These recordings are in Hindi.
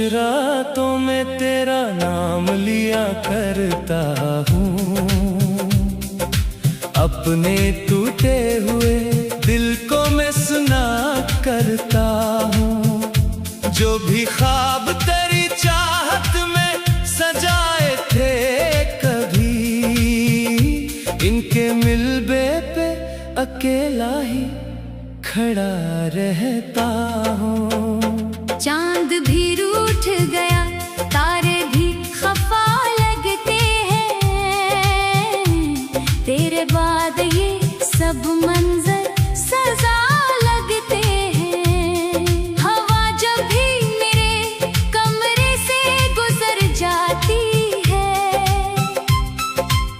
रातों में तेरा नाम लिया करता हूँ, अपने टूटे हुए दिल को मैं सुना करता हूँ। जो भी ख्वाब तेरी चाहत में सजाए थे कभी, इनके मिलबे पे अकेला ही खड़ा रहता हूँ। चांद भी रूठ गया, तारे भी खफा लगते हैं, तेरे बाद ये सब मंजर सजा लगते हैं। हवा जब भी मेरे कमरे से गुजर जाती है,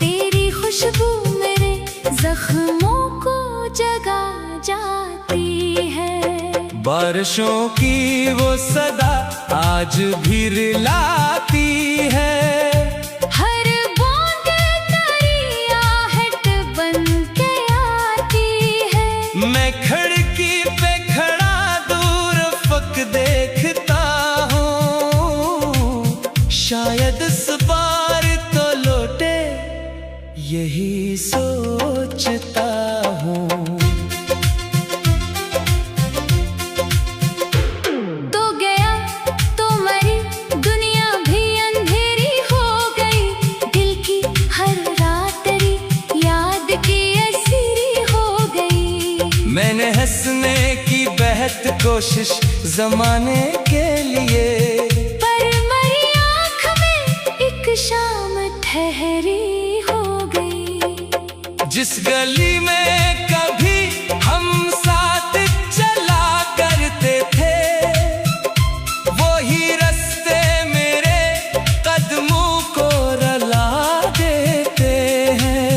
तेरी खुशबू मेरे जख्मों को जगा जाती है। बारिशों की वो सदा आज भी रिलाती है, हर बूंद तेरी आहट बन के आती है। मैं खिड़की पे खड़ा दूर फक देखता हूँ, शायद इस बार तो लौटे यही सोचता हूँ। मैंने हंसने की बेहद कोशिश जमाने के लिए, पर मेरी आँख में एक शाम ठहरी हो गई। जिस गली में कभी हम साथ चला करते थे, वही रास्ते मेरे कदमों को रुला देते हैं।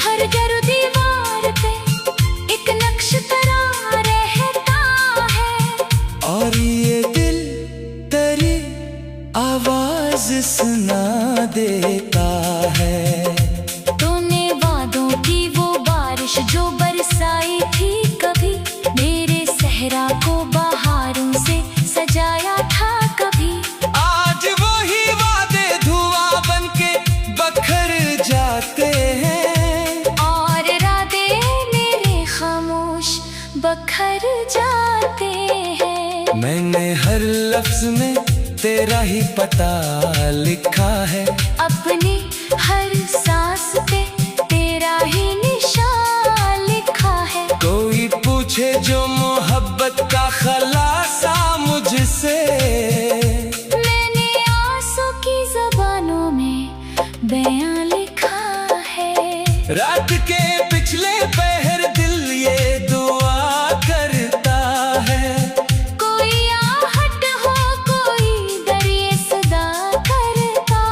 हर घर दीवार पे एक नक्श तरह रहता है, और ये दिल तेरी आवाज सुना देता है। तूने वादों की वो बारिश जो बरसाई थी कभी, मेरे सहरा को बहारों से सजाया था कभी। आज वही वादे धुआं बनके बखर जाते हैं, और राते मेरे खामोश बखर जाते हैं। मैंने हर लफ्ज में तेरा ही पता लिखा है, अपनी हर सांस पे तेरा ही निशान लिखा है। कोई पूछे जो मोहब्बत का खलासा मुझसे, मैंने आंसू की ज़बानों में बयां लिखा है। रात के पिछले पहर दिल ये दुआ करता है, कोई आहट हो कोई दरिए सदा करता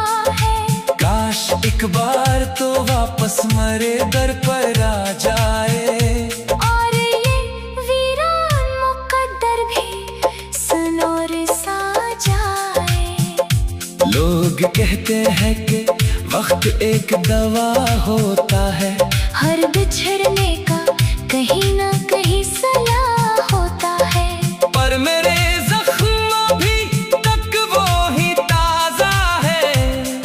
है। काश एक बार तो वापस मरे दर पर आ जाए, और ये वीरान मुकद्दर भी सनोर सा जाए। लोग कहते हैं कि वक्त एक दवा होता है, हर बिछड़ने का कहीं ना कहीं सलाह होता है। पर मेरे जख्म भी तक वो ही ताजा है,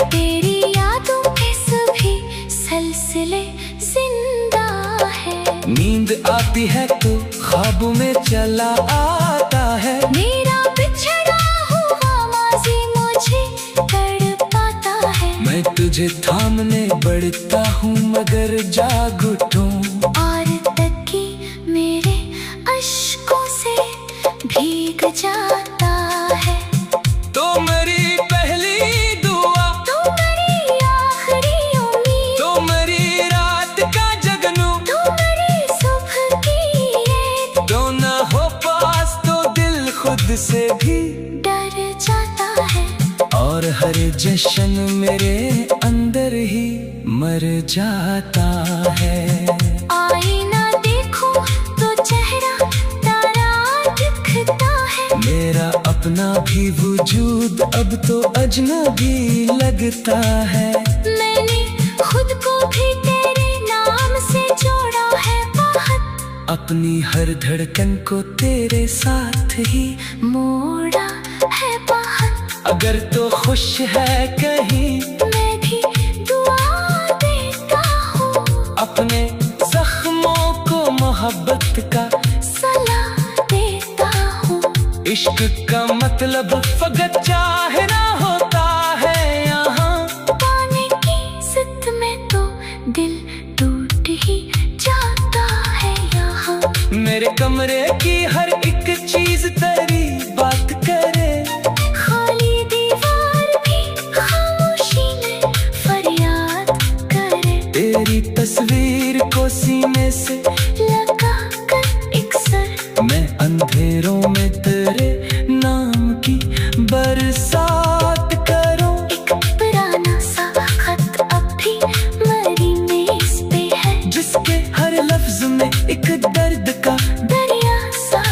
तेरी यादों के सभी सिलसिले जिंदा है। नींद आती है तो ख्वाबों में चला आता है, मेरा बिछड़ा हुआ माज़ी मुझे तड़पाता है। मैं तुझे थामने बढ़ता हूँ मगर जाग उठूं, और तकी मेरे अश्कों से भीग जाता है। तो मेरी पहली दुआ, तू मेरी आखिरी उम्मीद, तो मेरी रात का जगनू, तू मेरी सुबह की ईद। तो ना हो पास तो दिल खुद से भी डर जाता है, और हर जश्न मेरे अंदर ही मर जाता है। आईना देखो तो चेहरा तारा दिखता है, मेरा अपना भी वजूद अब तो अजनबी लगता है। मैंने खुद को भी तेरे नाम से जोड़ा है बहुत, अपनी हर धड़कन को तेरे साथ ही मोड़ा है बहुत। अगर तो खुश है कहीं मैं भी दुआ देता हूँ। अपने जख्मों को मोहब्बत का सलाह देता हूँ। इश्क का मतलब फकत चाहना होता है यहाँ। पाने की जिद में तो दिल टूट ही जाता है यहाँ। मेरे कमरे की हर एक चीज तेरी बात करे। खाली दीवार भी खामोशी में फरियाद करे। तेरी तस्वीर को सीने से लगा कर एक सर मैं अंधेरों में तेरे नाम की बरसात करूं। एक पुराना सा खत अब भी मेरी मेज पे है। जिसके हर लफ्ज में एक दर्द का दरिया सा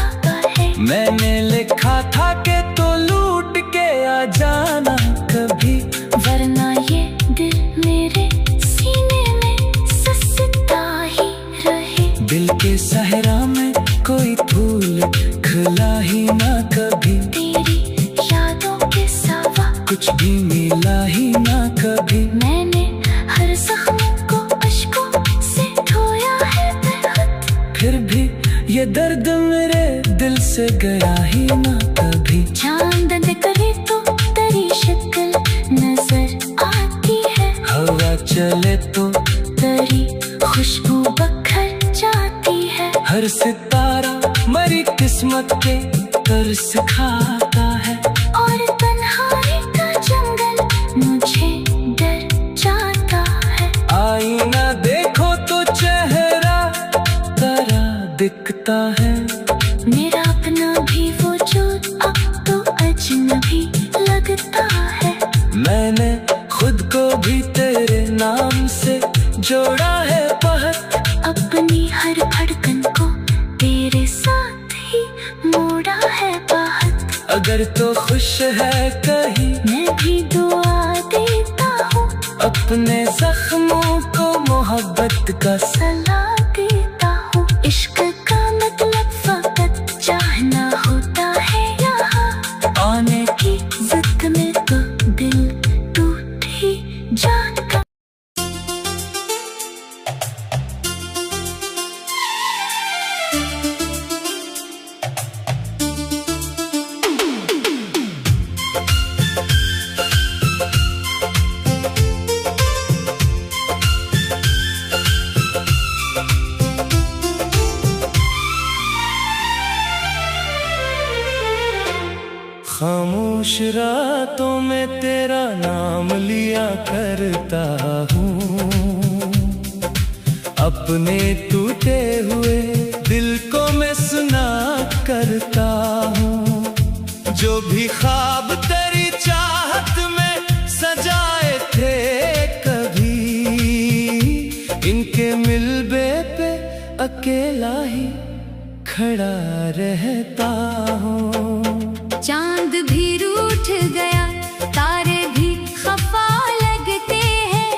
है। मैंने लिखा था कि तो लूट के आ जाना कभी। वरना ये दिल मेरे सीने में ससता ही रहे। दिल के सहरा में कोई फूल खिला ही ना कभी। तेरी यादों के सिवा कुछ भी मिला ही ना कभी। मैंने हर जख्म को अश्कों से धोया है बेखुद। फिर भी ये दर्द मेरे दिल से गया ही ना कभी। चांद करे तो तेरी शक्ल नजर आती है। हवा चले तो तेरी खुशबू बखर जाती है। हर सितारा मरी किस्मत के तरस खाता है। और तन्हाई का जंगल मुझे डर जाता है। आईना देखो तो चेहरा तारा दिखता है। मेरा अपना भी वजूद अब तो अजनबी लगता है। मैंने खुद को भी तेरे नाम से जोड़ा है बहुत। अपनी हर धड़कन को तेरे साथ ही मोड़ा है बहुत। अगर तो खुश है कहीं मैं भी दुआ देता हूँ। अपने जख्मों को मोहब्बत का सलाह देता हूँ। इश्क का मतलब फकत चाहना होता है यहाँ। आने की जिद में तो दिल टूट ही जाता। खामोश रातों में तेरा नाम लिया करता हूँ। अपने टूटे हुए दिल को मैं सुना करता हूँ। जो भी ख्वाब तेरी चाहत में सजाए थे कभी, इनके मिलबे पे अकेला ही खड़ा रहता हूँ। चांद भी रूठ गया, तारे भी खफा लगते हैं।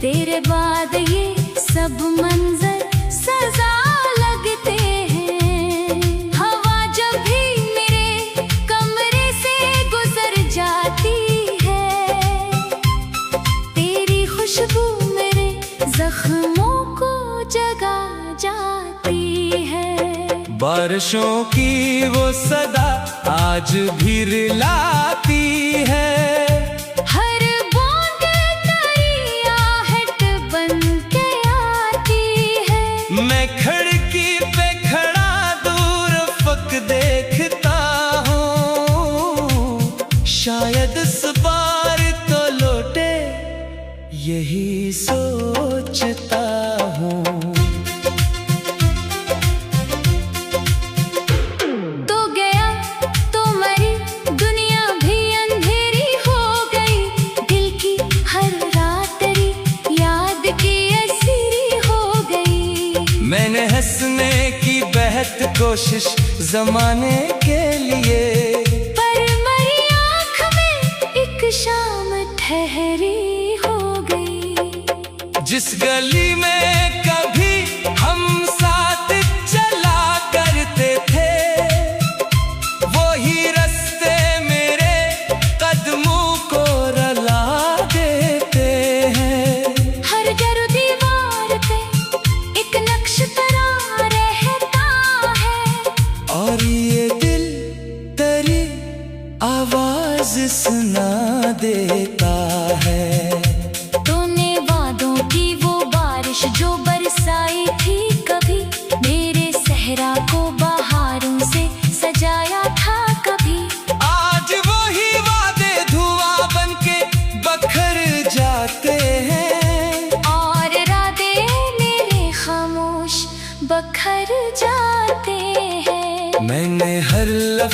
तेरे बाद ये सब मंजर सजा लगते हैं। हवा जब भी मेरे कमरे से गुजर जाती है, तेरी खुशबू मेरे जख्मों को जगा जाती है। बारिशों की वो सदा आज भी रिलाती है। हर बूंद तेरी आहट बन के आती है। मैं खिड़की पे खड़ा दूर फक देखता हूँ। शायद इस बार तो लौटे यही सोचता हूँ। मैंने हंसने की बेहद कोशिश जमाने के लिए, पर मेरी आँख में एक शाम ठहरी हो गई। जिस गली में कभी हम साथ चला करते थे, वो ही रास्ते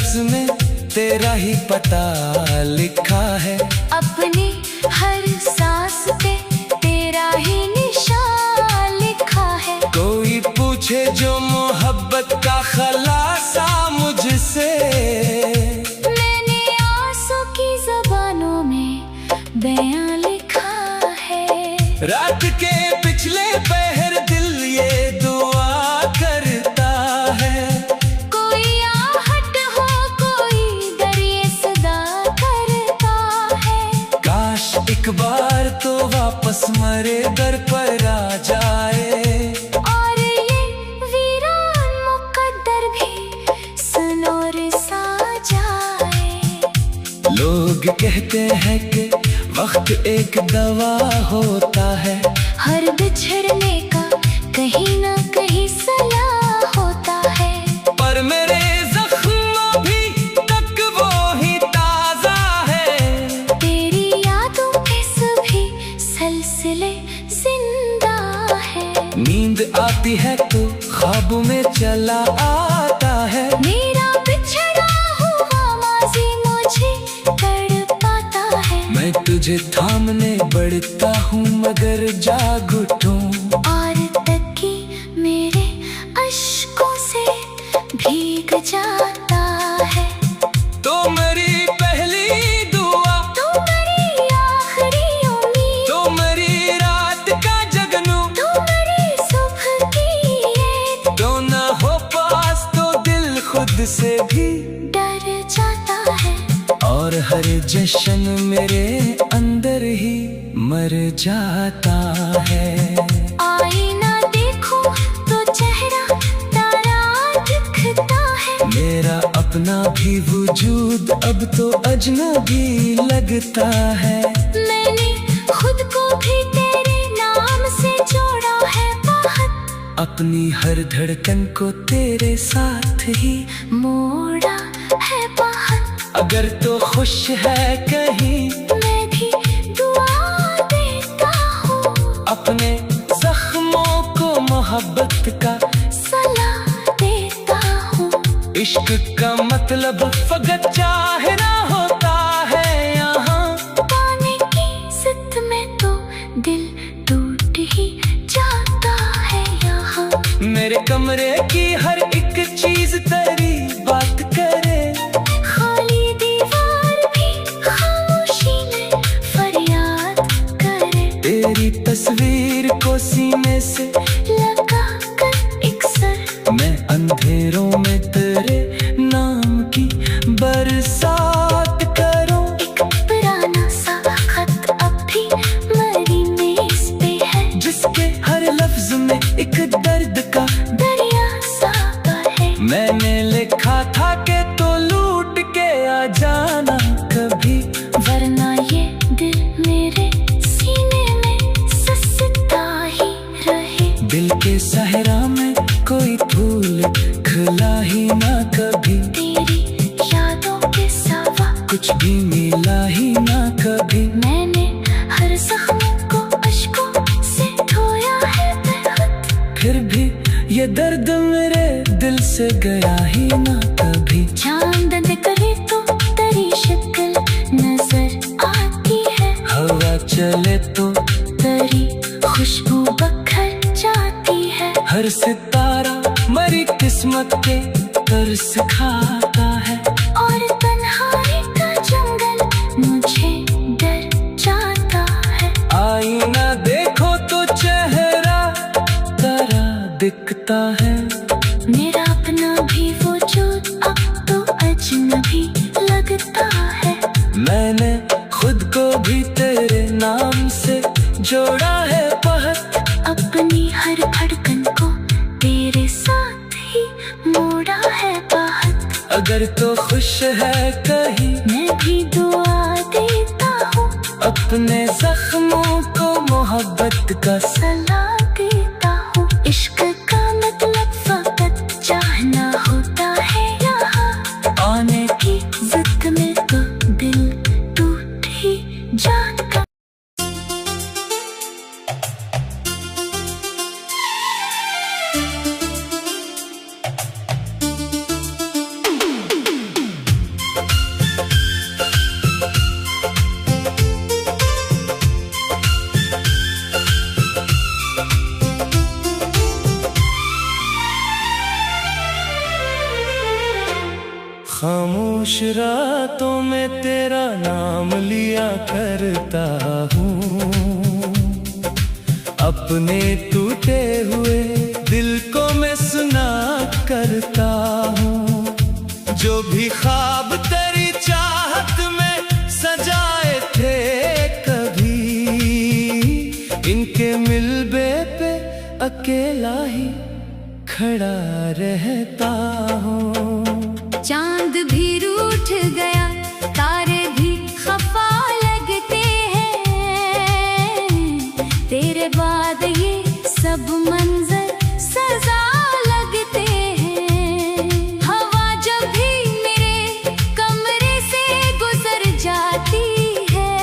लफ्ज में तेरा ही पता लिखा है। अपनी हर सांस पे तेरा ही निशान लिखा है। कोई पूछे जो मोहब्बत का खलासा मुझसे, मैंने आंसू की ज़बानों में बयां लिखा है। रात के पिछले पहर दिल ये दुआ करता है। कोई आहट हो कोई दरिए सदा करता है। काश एक बार तो वापस मरे दर पर आ जाए, और ये वीरान मुकद्दर भी सनोर सा जाए। लोग कहते हैं कि वक्त एक दवा होता है। हर बिछड़ने का कहीं ना कहीं सलाह होता है। पर मेरे जख्म भी तक वो ही ताजा है। तेरी यादों के सभी सिलसिले जिंदा है। नींद आती है तो ख्वाबों में चला आता है। मेरा बिछड़ा हुआ माज़ी मुझे तड़पाता है। मैं तुझे थामने बढ़ता हूँ मगर जाग उठूं, और तकी मेरे अश्कों से भीग जाता है। तो मेरी पहली दुआ, तू मेरी आखिरी उम्मीद, तो मेरी रात का जगनू, तू मेरी सुबह की ईद। तो ना हो पास तो दिल खुद से भी डर जाता है। और हर जश्न मेरे अंदर ही मर जाता है। आईना देखो तो चेहरा तारा दिखता है। मेरा अपना भी वजूद अब तो अजनबी लगता है। मैंने खुद को भी तेरे नाम से जोड़ा है बहुत। अपनी हर धड़कन को तेरे साथ ही मोड़ा है बहुत। अगर तो खुश है कहीं, मैं भी दुआ देता हूँ। अपने जख्मों को मोहब्बत का सलाह देता हूँ। इश्क का मतलब फकत चाहना होता है। यहाँ पाने की जिद में तो दिल टूट ही जाता है। यहाँ मेरे कमरे की हर एक चीज तेरी बात करे। खाली दीवार भी खामोशी में फरियाद करे। तेरी तस्वीर को सीने से लगा कर एक सर, मैं अंधेरों में तेरे नाम की बरसात करूं। एक पुराना सा खत अब भी मेरी मेज पे है। जिसके हर लफ्ज में एक दर्द का दरिया सा है। मैंने लिखा था कि तो लूट के आ जाना कभी, वरना ये दिल मेरे सीने में ससता ही रहे। दिल के सहरा में कोई फूल खिला ही ना कभी। तेरी यादों के सिवा कुछ भी मिला ही ना कभी। मैंने हर जख्म को अश्कों से धोया है बेखुद। फिर भी ये दर्द मेरे दिल से गया ही ना कभी। चांद करे तो तेरी शक्ल नजर आती है। हवा चले तो तेरी खुशबू बखर जाती है। हर सितारा मरी किस्मत के तरस खाता है। और तन्हाई का जंगल मुझे डर जाता है। आईना देखो तो चेहरा तारा दिखता है। मेरा अपना भी वजूद अब तो अजनबी लगता है। मैंने खुद को भी तेरे नाम से जोड़ा है बहुत। अपनी हर धड़कन को तेरे साथ ही मोड़ा है बहुत। अगर तो खुश है कहीं, मैं भी दुआ देता हूँ। अपने जख्मों को मोहब्बत का सलाह देता हूँ। इश्क का मतलब फकत चाहना होता है। यहाँ आने की जिद में तो दिल टूट ही जाता। खुश रातों में तेरा नाम लिया करता हूँ, अपने टूटे हुए दिल को मैं सुना करता हूँ। जो भी ख्वाब तेरी चाहत में सजाए थे कभी, इनके मिलबे पे अकेला ही खड़ा रहता हूँ। चांद भी रूठ गया, तारे भी खफा लगते हैं, तेरे बाद ये सब मंजर सजा लगते हैं। हवा जब भी मेरे कमरे से गुजर जाती है,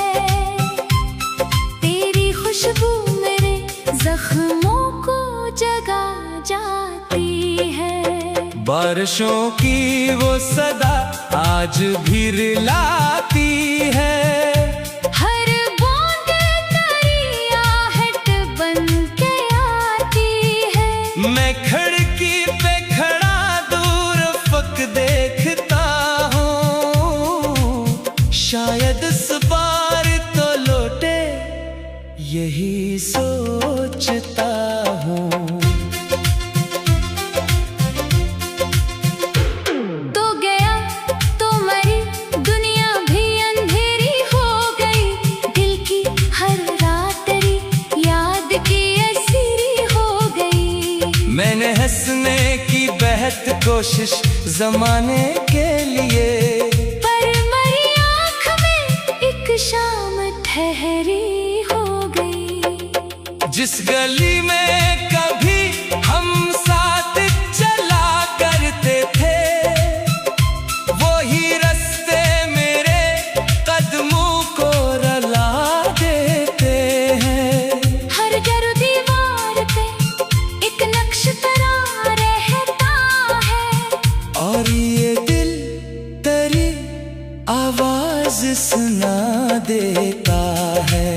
तेरी खुशबू मेरे जख्मों को जगा जाती है। बारिशों की वो सदा आज भी रिलाती है, हर बूंद तेरी आहट बन के आती है। मैं खिड़की पे खड़ा दूर फक देखता हूँ, शायद इस बार तो लौटे यही सोचता हूँ। मैंने हंसने की बेहद कोशिश जमाने के लिए, पर मेरी आँख में एक शाम ठहरी हो गई। जिस गली में कभी हम साथ चला करते थे, वही रास्ते मेरे कदमों को रुला देते हैं। हर घर दीवार पे एक नक्श तरह रहता है, और ये दिल तेरी आवाज सुना देता है।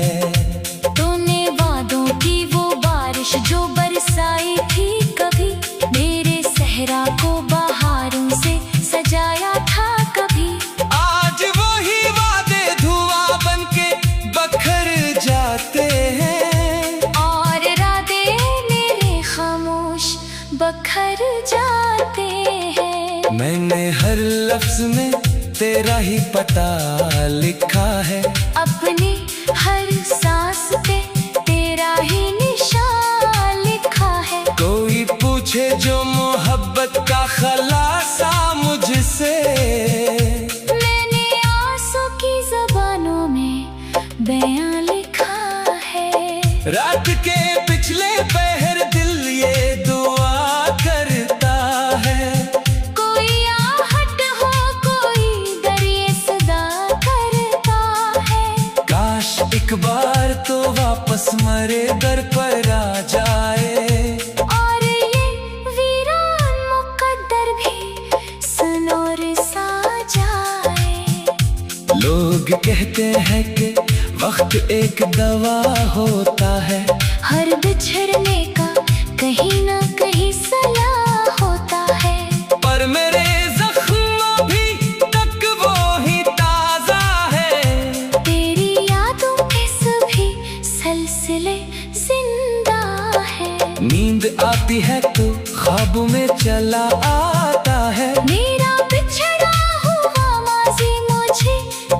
तूने वादों की वो बारिश जो बरसाई थी कभी, मेरे सहरा को बहारों से सजाया था कभी। आज वही वादे धुआं बनके बखर जाते हैं, और रातें मेरे खामोश बखर जाते हैं। मैंने हर लफ्ज में तेरा ही पता लिखा है, अपनी हर सांस पे तेरा ही निशान लिखा है। कोई पूछे जो मोहब्बत का खलासा मुझसे, मैंने आंसू की ज़बानों में बयां लिखा है। रात के पिछले पहर दिल ये दुआ करता है, कोई आहट हो कोई दरिए सदा करता है। काश एक बार तो वापस मरे दर पर आ जाए, और ये वीरान मुकद्दर भी सनोर सा जाए। लोग कहते हैं कि वक्त एक दवा होता है, हर बिछड़ने का कहीं ना कहीं सलाह होता है। पर मेरे जख्म भी तक वो ही ताजा है, तेरी यादों के सभी सिलसिले जिंदा है। नींद आती है तो ख्वाबों में चला आता है। मेरा बिछड़ा हुआ माज़ी मुझे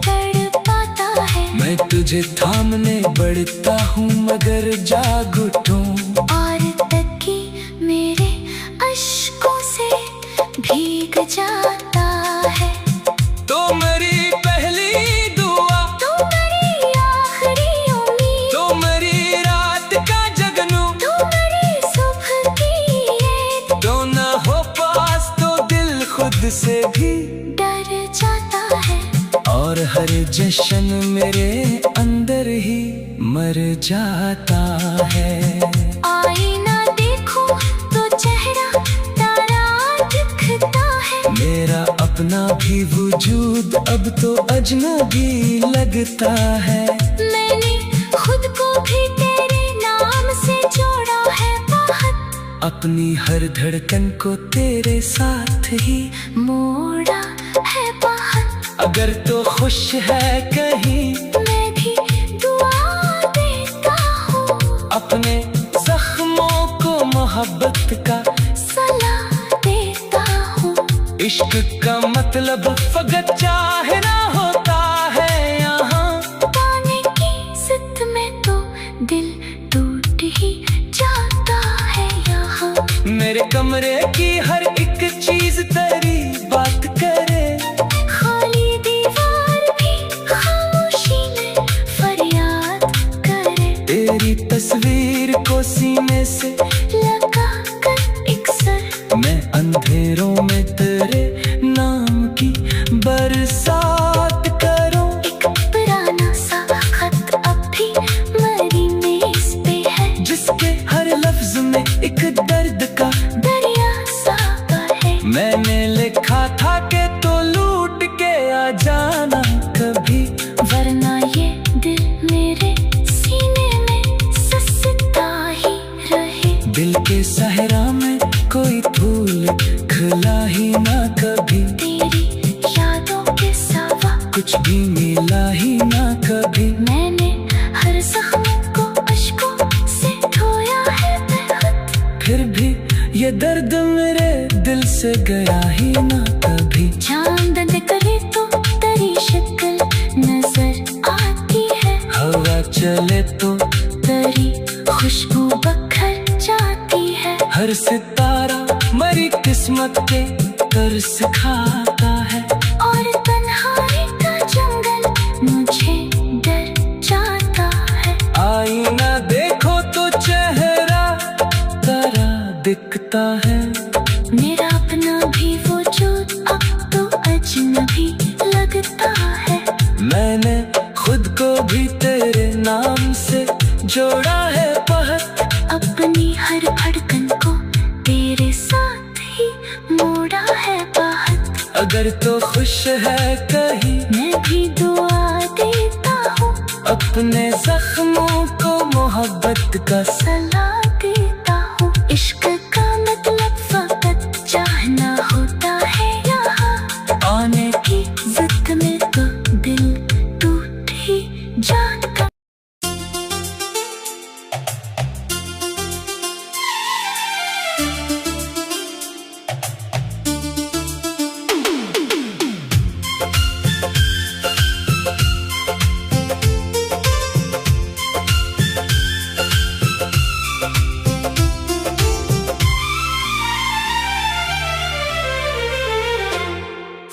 तड़पाता है। मैं तुझे थामने बढ़ता हूँ मगर जाग उठूं, और तकी मेरे अश्कों से भीग जाता है। तो मेरी पहली दुआ, तू मेरी आखिरी उम्मीद, तो मेरी रात का जगनू, तू मेरी सुबह की ईद। तो ना हो पास तो दिल खुद से भी डर जाता है, और हर जश्न मेरे अंदर ही मर जाता है। आईना देखो तो चेहरा तारा दिखता है। मेरा अपना भी वजूद अब तो अजनबी लगता है। मैंने खुद को भी तेरे नाम से जोड़ा है बहुत, अपनी हर धड़कन को तेरे साथ ही मोड़ा है बहुत। अगर तो खुश है कहीं मैं भी दुआ देता हूँ। अपने जख्मों को मोहब्बत का सलाह देता हूँ। इश्क का मतलब फकत चाहना होता है यहाँ। पाने की जिद में तो दिल टूट ही जाता है यहाँ। मेरे कमरे की हर एक चीज तेरी बात करे। खाली दीवार भी खामोशी में फरियाद करे। तेरी तस्वीर को सीने से लगा कर एक सर मैं अंधेरों में तेरे नाम की बरसात करूं। एक पुराना सा खत अब भी मरी मेज पे है। जिसके हर लफ्ज में एक दर्द का दरिया सा है। मैंने लिखा था कि तो लूट के आ जाना कभी। वरना ये दिल मेरे सीने में ससता ही रहे। दिल के सहरा में कोई फूल खिला ही ना कभी। तेरी यादों के सिवा कुछ भी मिला ही ना कभी। मैंने हर जख्म को अश्कों से धोया है बेखुद। फिर भी ये दर्द मेरे दिल से गया ही ना कभी। चांद निकले तो तेरी शक्ल नजर आती है। हवा चले तो तेरी खुशबू बखर जाती है। हर सितारा मरी किस्मत के तरस खाता है। और तन्हाई का जंगल मुझे डर जाता है। आईना देखो तो चेहरा तारा दिखता है। मेरा अपना भी वजूद अब तो अजनबी लगता है। मैंने खुद को भी तेरे नाम से जोड़ा है बहुत। अपनी हर धड़कन को तेरे साथ ही मोड़ा है बहुत। अगर तो खुश है कहीं मैं भी दुआ देता हूँ। अपने जख्मों को मोहब्बत का सलाह देता हूँ। इश्क का मतलब फकत चाहना होता है यहाँ। आने की जिद में तो दिल टूट ही जाता।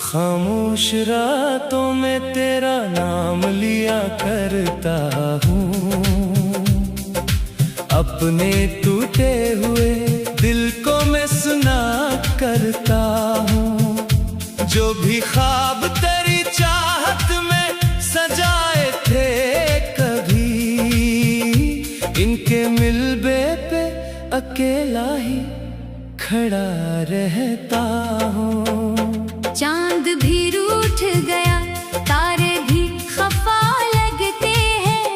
खामोश रातों में तेरा नाम लिया करता हूँ। अपने टूटे हुए दिल को मैं सुना करता हूँ। जो भी ख्वाब तेरी चाहत में सजाए थे कभी, इनके मिलबे पे अकेला ही खड़ा रहता हूँ। चांद भी रूठ गया, तारे भी खफा लगते हैं।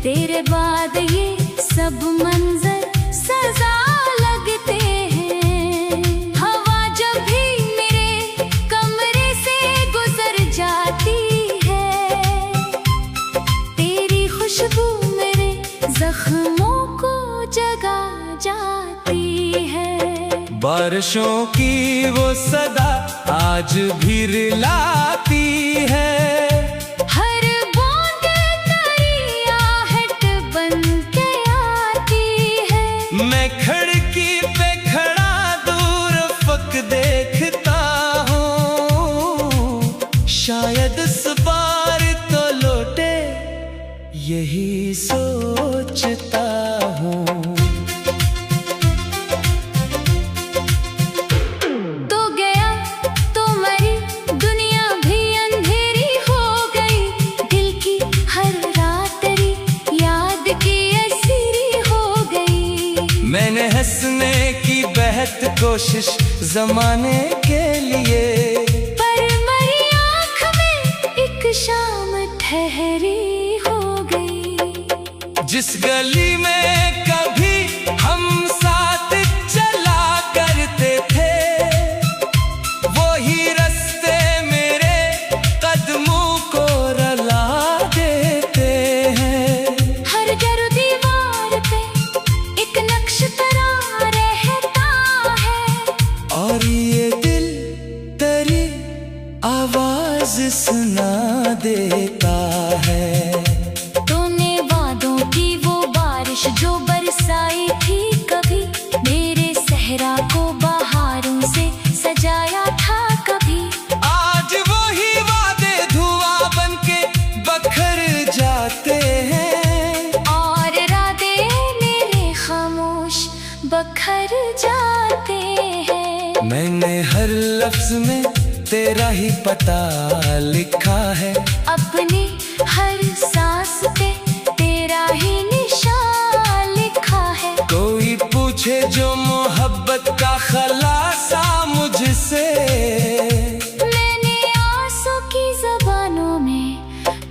तेरे बाद ये सब मंजर सजा लगते हैं। हवा जब भी मेरे कमरे से गुजर जाती है, तेरी खुशबू मेरे जख्मों को जगा जाती है। बारिशों की वो सदा आज भी रिलाती है। हर बूंद तेरी आहट बन के आती है। मैं खिड़की पे खड़ा दूर फक देखता हूँ। शायद इस बार तो लौटे यही सोचता हूँ। मैंने हंसने की बेहद कोशिश जमाने के लिए, पर मेरी आँख में एक शाम ठहरी हो गई। जिस गली में कभी हम साथ चला करते थे, वो ही रास्ते लफ्ज में तेरा ही पता लिखा है। अपनी हर सांस पे तेरा ही निशान लिखा है। कोई पूछे जो मोहब्बत का खलासा मुझसे, मैंने आंसू की ज़बानों में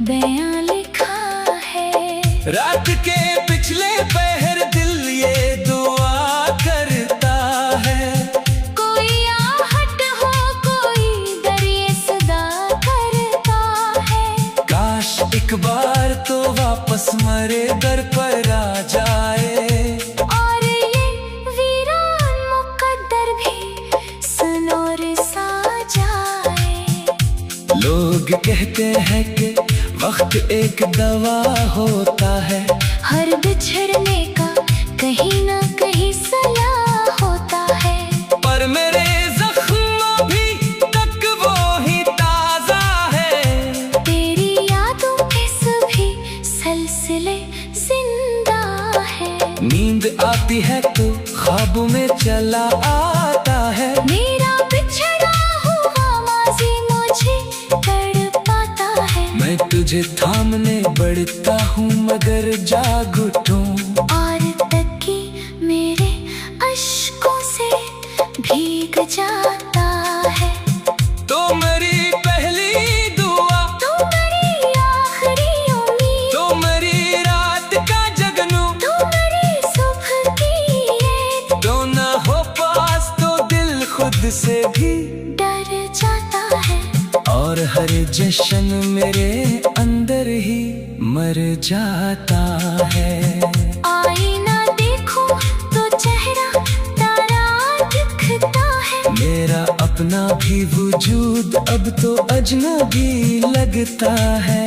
बयां लिखा है। रात के पिछले पहर दिल ये दुआ करता है। कोई आहट हो कोई दरिए सदा करता है। काश एक बार तो वापस मरे दर पर आ जाए, और ये वीरान मुकद्दर भी सनोर सा जाए। लोग कहते हैं कि वक्त एक दवा होता है। हर बिछड़ने का कहीं ना कहीं सलाह होता है। पर मेरे जख्म भी तक वो ही ताजा है। तेरी यादों के सभी सिलसिले जिंदा है। नींद आती है तो ख्वाबों में चला आता है। मेरा बिछड़ा हुआ माज़ी मुझे तड़पाता है। मैं तुझे थामने बढ़ता हूँ मगर जाग उठूं, और तकी मेरे अश्कों से भीग जाता है। तो मेरी पहली दुआ, तू मेरी आखिरी उम्मीद, तो मेरी रात का जगनू, तू मेरी सुबह की ईद। तो ना हो पास तो दिल खुद से भी डर जाता है। और हर जश्न मेरे अंदर ही मर जाता है। आईना देखूं तो चेहरा तारा दिखता है। मेरा अपना भी वजूद अब तो अजनबी लगता है।